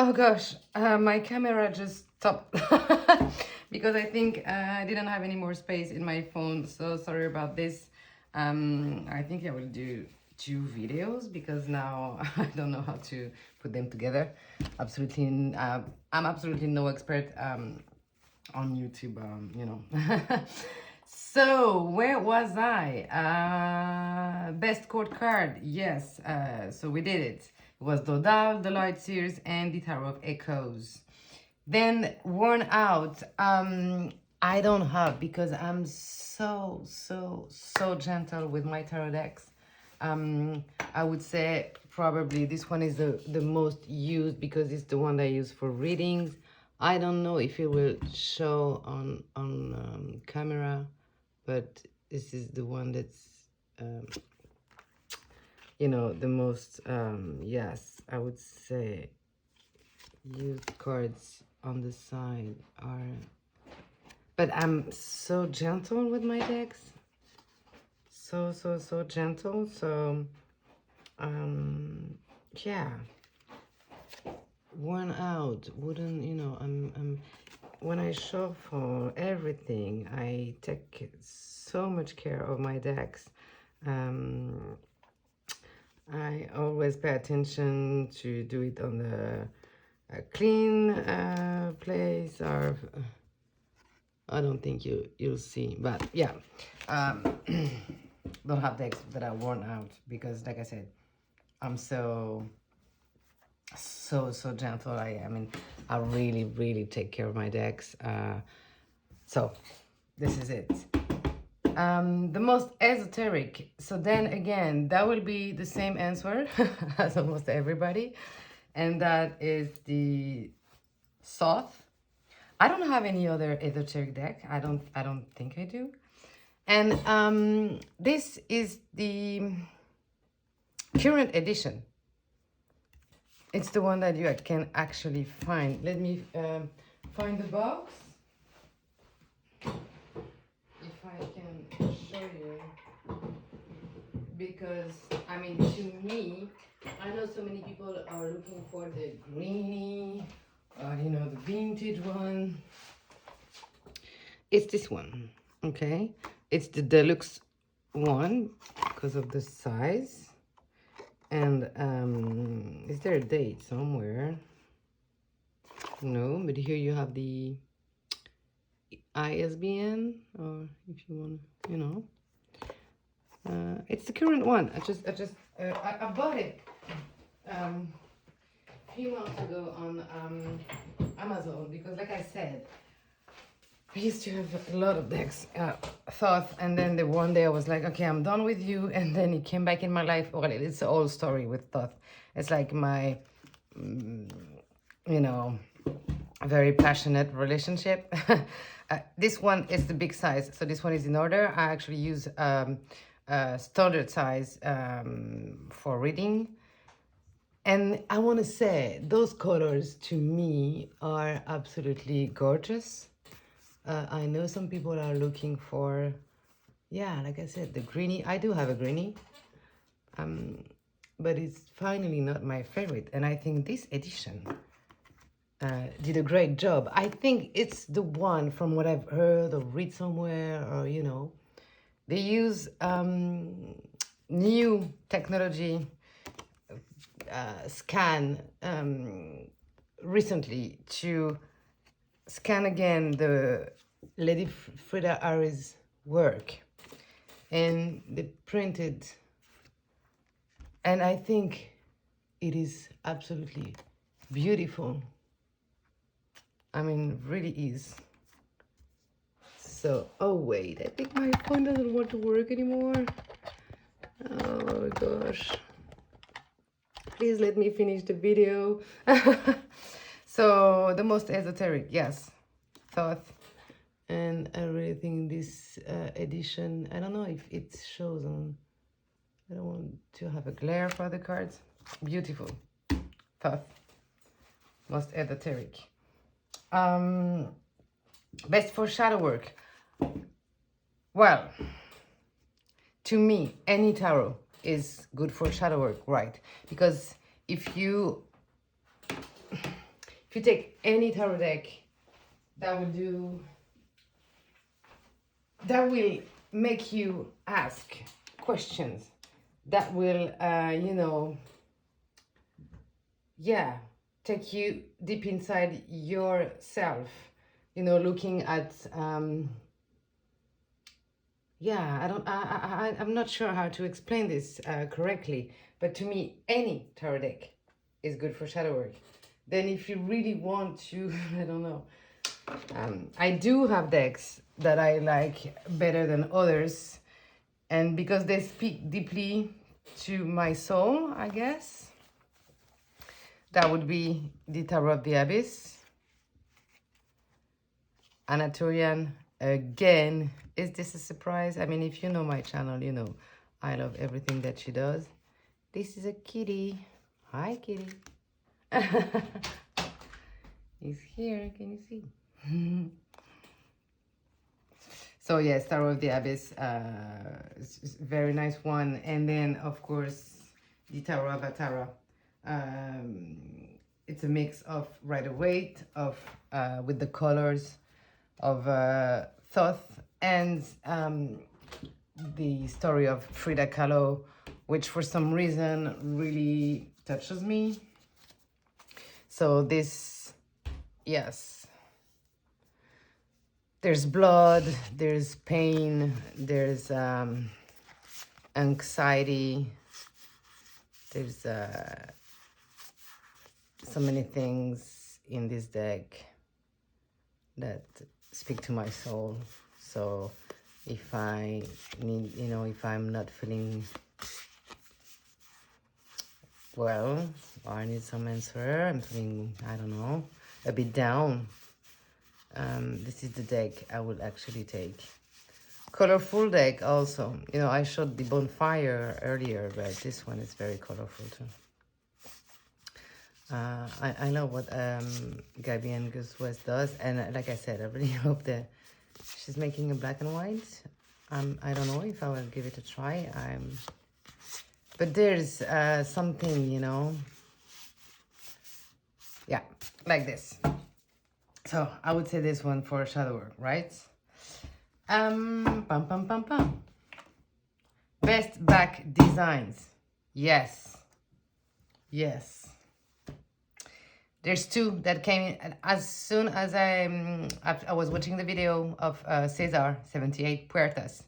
Oh gosh, my camera just stopped because I think I didn't have any more space in my phone. So sorry about this. I think I will do 2 videos because now I don't know how to put them together. I'm absolutely no expert on YouTube, So, where was I? Best court card. Yes. So we did it. It was Dodal, the Light Series, and the Tarot of Echoes. Then Worn Out. I don't have because I'm so gentle with my tarot decks. I would say probably this one is the most used because it's the one that I use for readings. I don't know if it will show on camera, but this is the one that's the most yes, I would say used cards on the side are, but I'm so gentle with my decks, so gentle. So yeah, Worn Out wouldn't, I'm when I shuffle everything, I take so much care of my decks. I always pay attention to do it on the clean place, or I don't think you'll see, but yeah, don't have decks that are worn out because, like I said, I'm so gentle. I mean, I really take care of my decks. So this is it. The most esoteric. So then again, that will be the same answer as almost everybody, and that is the Thoth. I don't have any other esoteric deck. I don't think I do. And this is the current edition. It's the one that you can actually find. Let me find the box. If I can show you. Because, I mean, to me, I know so many people are looking for the greeny, the vintage one. It's this one, okay? It's the deluxe one because of the size. And is there a date somewhere? No, but here you have the ISBN, or if you want, it's the current one. I bought it a few months ago on Amazon because, like I said, I used to have a lot of decks, Thoth, and then the one day I was like, okay, I'm done with you, and then it came back in my life. Well, it's an old story with Thoth. It's like my, very passionate relationship. This one is the big size, so this one is in order. I actually use standard size for reading. And I want to say, those colors to me are absolutely gorgeous. I know some people are looking for, like I said, the greenie. I do have a greenie, but it's finally not my favorite. And I think this edition did a great job. I think it's the one, from what I've heard or read somewhere, or, they use new technology scan recently to scan again the Lady Frida Ari's work, and they printed, and I think it is absolutely beautiful. I mean, really is. So, oh wait, I think my phone doesn't want to work anymore. Oh gosh. Please let me finish the video. So, the most esoteric, yes, Thoth. And I really think this edition, I don't know if it shows on, I don't want to have a glare for the cards. Beautiful. Thoth. Most esoteric. Best for shadow work. Well, to me, any tarot is good for shadow work, right? Because if you if you take any tarot deck, that will make you ask questions. That will, you know, yeah, take you deep inside yourself. You know, looking at, yeah, I'm not sure how to explain this correctly, but to me, any tarot deck is good for shadow work. Then if you really want to, I don't know, I do have decks that I like better than others, and because they speak deeply to my soul, I guess, that would be the Tarot of the Abyss, Anatolian again. Is this a surprise? I mean, if you know my channel, you know I love everything that she does. This is a kitty. Hi, kitty. He's here. Can you see? So yes, Tarot of the Abyss, very nice one. And then of course the Tarot of Atara. It's a mix of Rider-Waite, of with the colors of Thoth, and the story of Frida Kahlo, which for some reason really touches me. So this, yes, there's blood, there's pain, there's anxiety, there's so many things in this deck that speak to my soul. So if I need, you know, if I'm not feeling well, or I need some answer, I'm feeling, I don't know, a bit down, this is the deck I would actually take. Colorful deck also. You know, I showed the bonfire earlier, but this one is very colorful too. I know what Gabienne Guzwes does, and like I said, I really hope that she's making a black and white. I don't know if I will give it a try. But there's something, you know, yeah, like this. So I would say this one for shadow work, right? Pam pam pam pam. Best back designs. Yes. Yes. There's two that came in as soon as I was watching the video of Cesar 78 Puertas.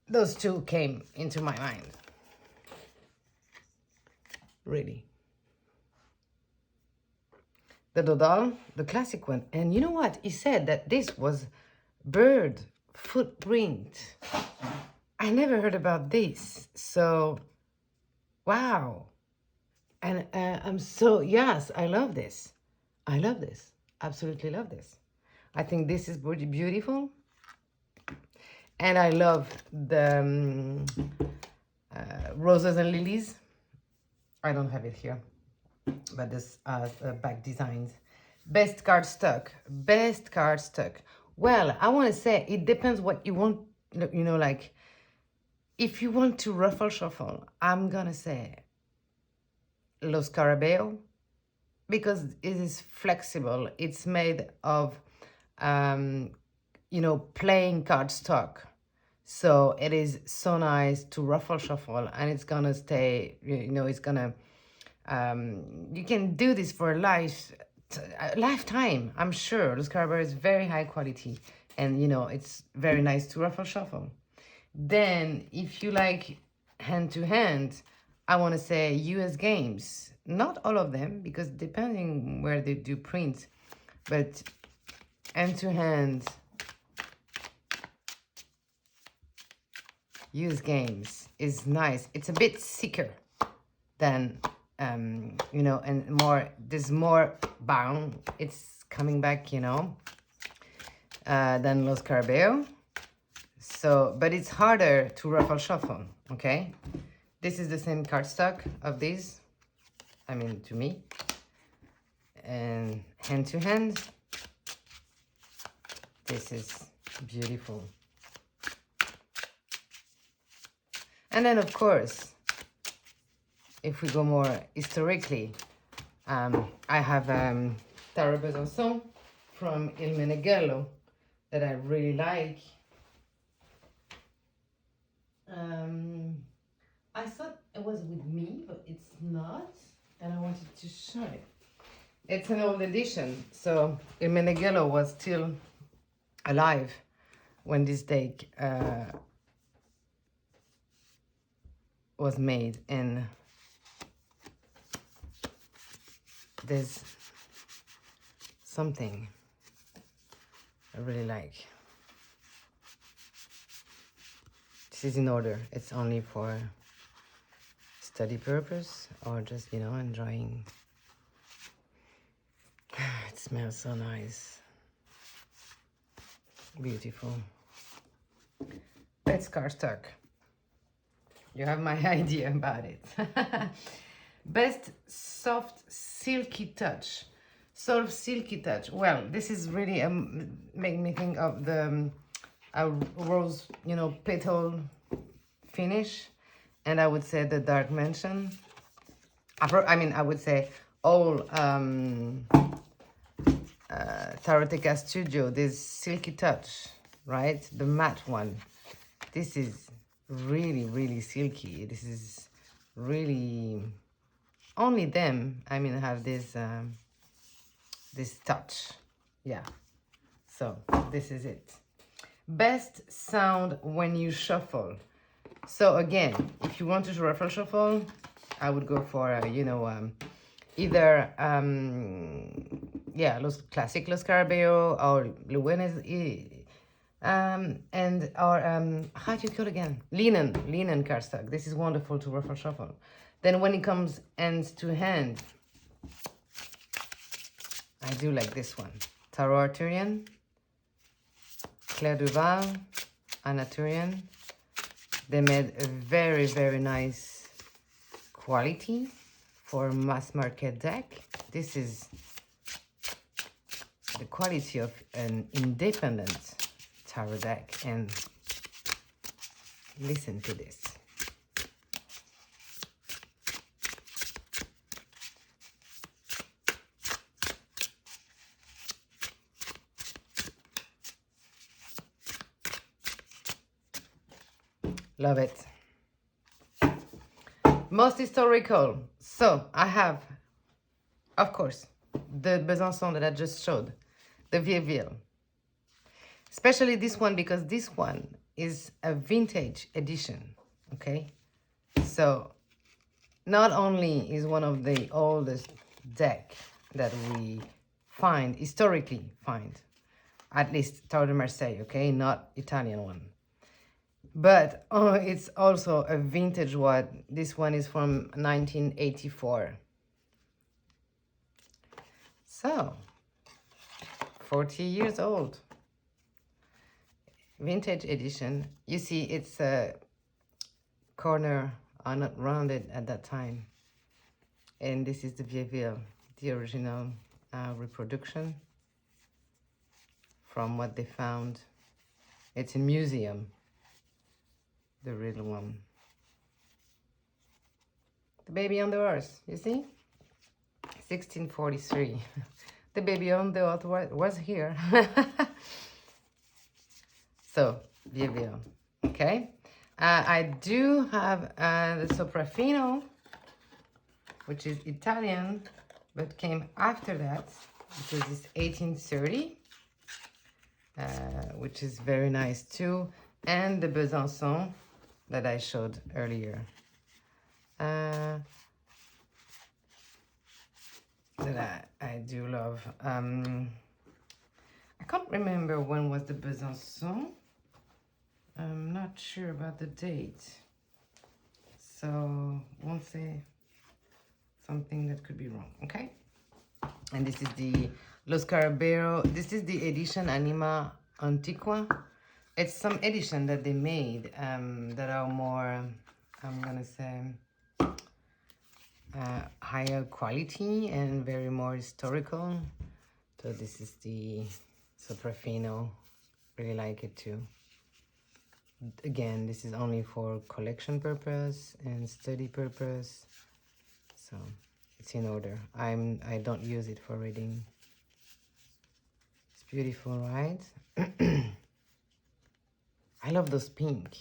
Those two came into my mind. Really. The Dodal, the classic one. And you know what? He said that this was bird footprint. I never heard about this. So, wow. And I'm so, yes, I love this. I love this. Absolutely love this. I think this is beautiful. And I love the roses and lilies. I don't have it here, but this back designs. Best cardstock. Best cardstock. Well, I want to say it depends what you want, you know, like if you want to ruffle shuffle, I'm going to say Lo Scarabeo, because it is flexible. It's made of, you know, plain cardstock. So it is so nice to ruffle shuffle, and it's going to stay, you know, it's going to, you can do this for a lifetime, I'm sure. Lo Scarabeo is very high quality, and, you know, it's very nice to ruffle shuffle. Then, if you like hand-to-hand, I want to say US Games. Not all of them, because depending where they do print, but hand-to-hand US Games is nice. It's a bit thicker than, you know, and more, there's more bound. It's coming back, you know, than Lo Scarabeo. So, but it's harder to ruffle shuffle, okay? This is the same cardstock of these, I mean, to me. And hand to hand, this is beautiful. And then, of course, if we go more historically, I have Tarot Besançon from Il Meneghello that I really like. I thought it was with me, but it's not, and I wanted to show it. It's an old edition, so Il Meneghello was still alive when this deck was made, and there's something I really like. This is in order. It's only for study purpose or just, you know, enjoying. It smells so nice. Beautiful. It's cardstock. You have my idea about it. Best soft silky touch. Soft silky touch. Well, this is really make me think of the rose, you know, petal finish, and I would say the Dark Mansion. I mean, I would say all Taroteca Studio, this silky touch, right? The matte one. This is really, really silky. This is really only them. I mean, have this this touch. Yeah. So this is it. Best sound when you shuffle. So again, if you want to ruffle shuffle, I would go for you know, either yeah, Los Scarabeo or Luenes, and or how do you call it again? Linen cardstock. This is wonderful to ruffle shuffle. Then when it comes end to hand, I do like this one. Tarot Arthurian, Claire Duval, Anna Turian. They made a very, very nice quality for mass market deck. This is the quality of an independent tarot deck, and listen to this. Love it. Most historical. So I have, of course, the Besançon that I just showed, the Vieilleville. Especially this one, because this one is a vintage edition, okay? So not only is one of the oldest deck that we find, historically find, at least Tarot de Marseille, okay? Not Italian one. But it's also a vintage one. This one is from 1984. So, 40 years old. Vintage edition. You see, it's a corner are not rounded at that time. And this is the Vieilleville, the original reproduction from what they found. It's a museum. The real one. The baby on the horse, you see? 1643. The baby on the horse was here. So, Vieilleville, okay? I do have the Soprafino, which is Italian, but came after that, because it's 1830, which is very nice too. And the Besançon, that I showed earlier. That I do love. I can't remember when was the Besançon. I'm not sure about the date. So won't say something that could be wrong, okay? And this is the Los Scarabeo. This is the edition Anima Antiqua. It's some edition that they made that are more, I'm gonna say, higher quality and very more historical. So this is the Soprafino. Really like it too. Again, this is only for collection purpose and study purpose. So it's in order. I don't use it for reading. It's beautiful, right? I love those pink.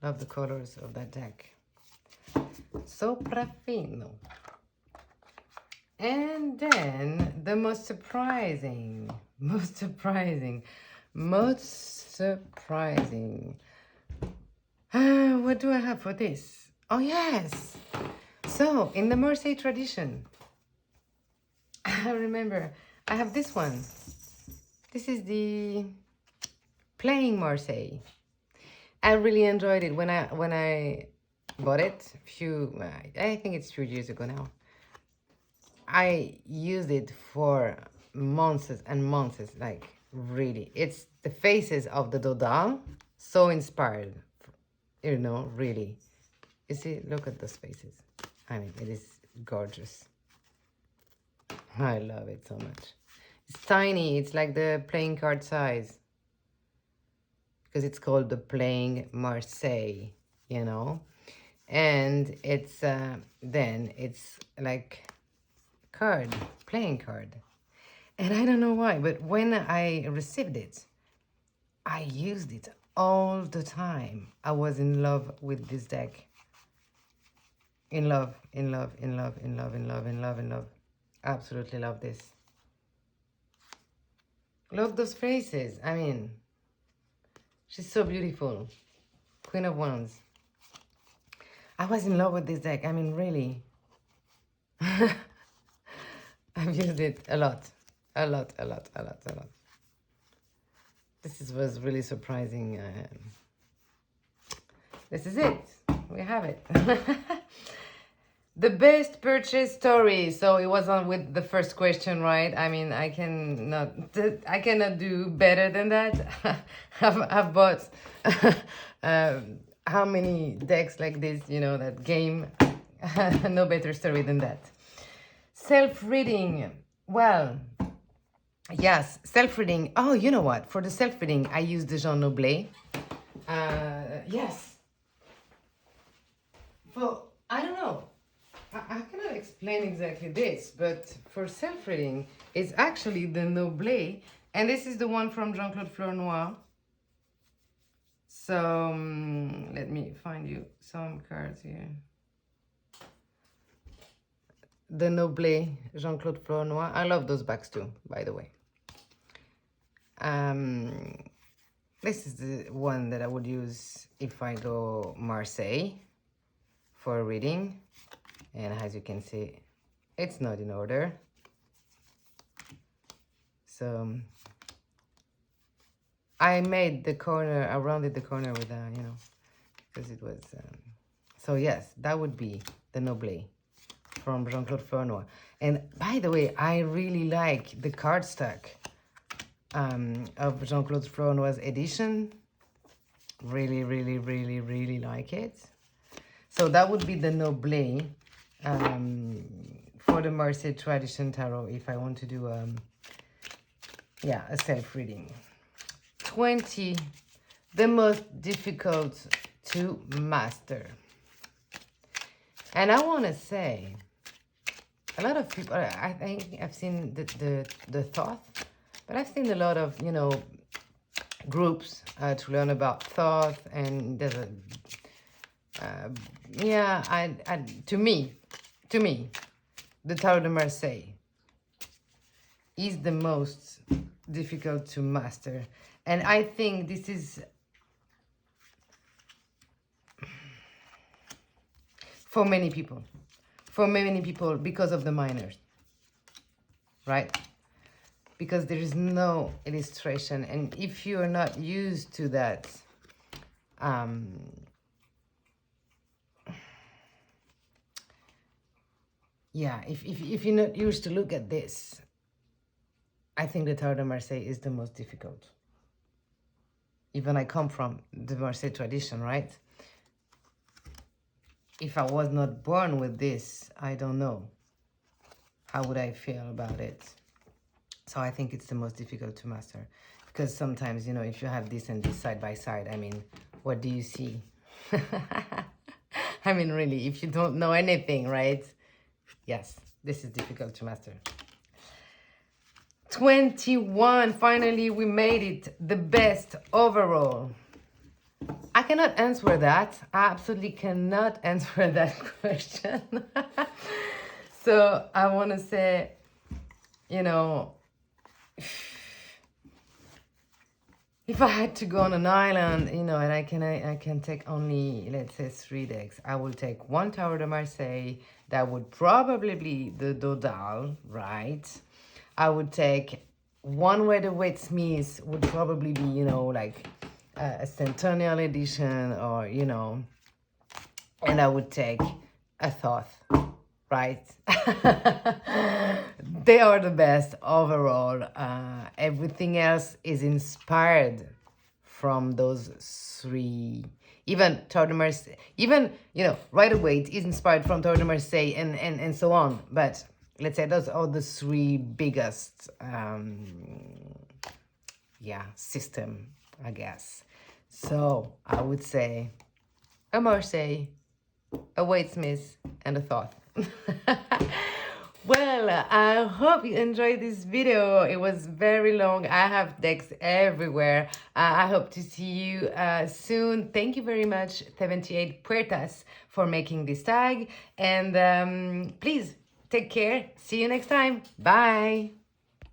Love the colors of that deck. Sopraffino. And then the most surprising. What do I have for this? Oh, yes. So, in the Marseille tradition, I remember I have this one. This is the Playing Marseille. I really enjoyed it when I bought it I think it's a few years ago now. I used it for months and months, like really. It's the faces of the Dodal, so inspired, you know, really. You see, look at those faces. I mean, it is gorgeous. I love it so much. It's tiny, it's like the playing card size. Because it's called the Playing Marseille, you know? And it's, then it's like playing card. And I don't know why, but when I received it, I used it all the time. I was in love with this deck. In love. Absolutely love this. Love those faces. I mean, she's so beautiful. Queen of Wands. I was in love with this deck. I mean, really. I've used it a lot. This was really surprising. This is it. We have it. The best purchase story. So it was on with the first question, right? I mean, I cannot do better than that. I've bought how many decks like this, you know, that game. No better story than that. Self-reading. Well, yes, self-reading. Oh, you know what? For the self-reading, I use the Jean Noblet. Yes. Well, I don't know. I cannot explain exactly this, but for self-reading, it's actually the Noblet. And this is the one from Jean-Claude Flornoy. So, let me find you some cards here. The Noblet, Jean-Claude Flornoy. I love those backs too, by the way. This is the one that I would use if I go Marseille for a reading. And as you can see, it's not in order. So I made the corner, I rounded the corner with a, you know, because it was... so yes, that would be the Noblet from Jean-Claude Flornoy. And by the way, I really like the cardstock of Jean-Claude Flornoy's edition. Really like it. So that would be the Noblet for the Marseille Tradition Tarot if I want to do a self-reading. 20, the most difficult to master. And I want to say, a lot of people, I think I've seen the thought, but I've seen a lot of, you know, groups to learn about thought, and there's a, to me, the Tarot de Marseille is the most difficult to master. And I think this is, for many people, because of the minors, right? Because there is no illustration. And if you're not used to that, if you're not used to look at this, I think the Tarot de Marseille is the most difficult. Even I come from the Marseille tradition, right? If I was not born with this, I don't know. How would I feel about it? So I think it's the most difficult to master. Because sometimes, you know, if you have this and this side by side, I mean, what do you see? I mean, really, if you don't know anything, right? Yes, this is difficult to master. 21, finally we made it, the best overall. I cannot answer that. I absolutely cannot answer that question. So I want to say, you know, if I had to go on an island, you know, and I can take only, let's say, 3 decks, I will take 1 Tower de Marseille. That would probably be the Dodal, right? I would take 1 Waite Smith, would probably be, you know, like a Centennial edition, or, you know, and I would take a Thoth, right? They are the best overall. Everything else is inspired from those 3. Even Tower de Marseille, even, you know, right away it is inspired from Tower de Marseille and so on. But let's say those are the 3 biggest, system, I guess. So I would say a Marseille, a Waite Smith, and a Thoth. Well, I hope you enjoyed this video. It was very long. I have decks everywhere. I hope to see you soon. Thank you very much, 78 Puertas, for making this tag. And please take care. See you next time. Bye.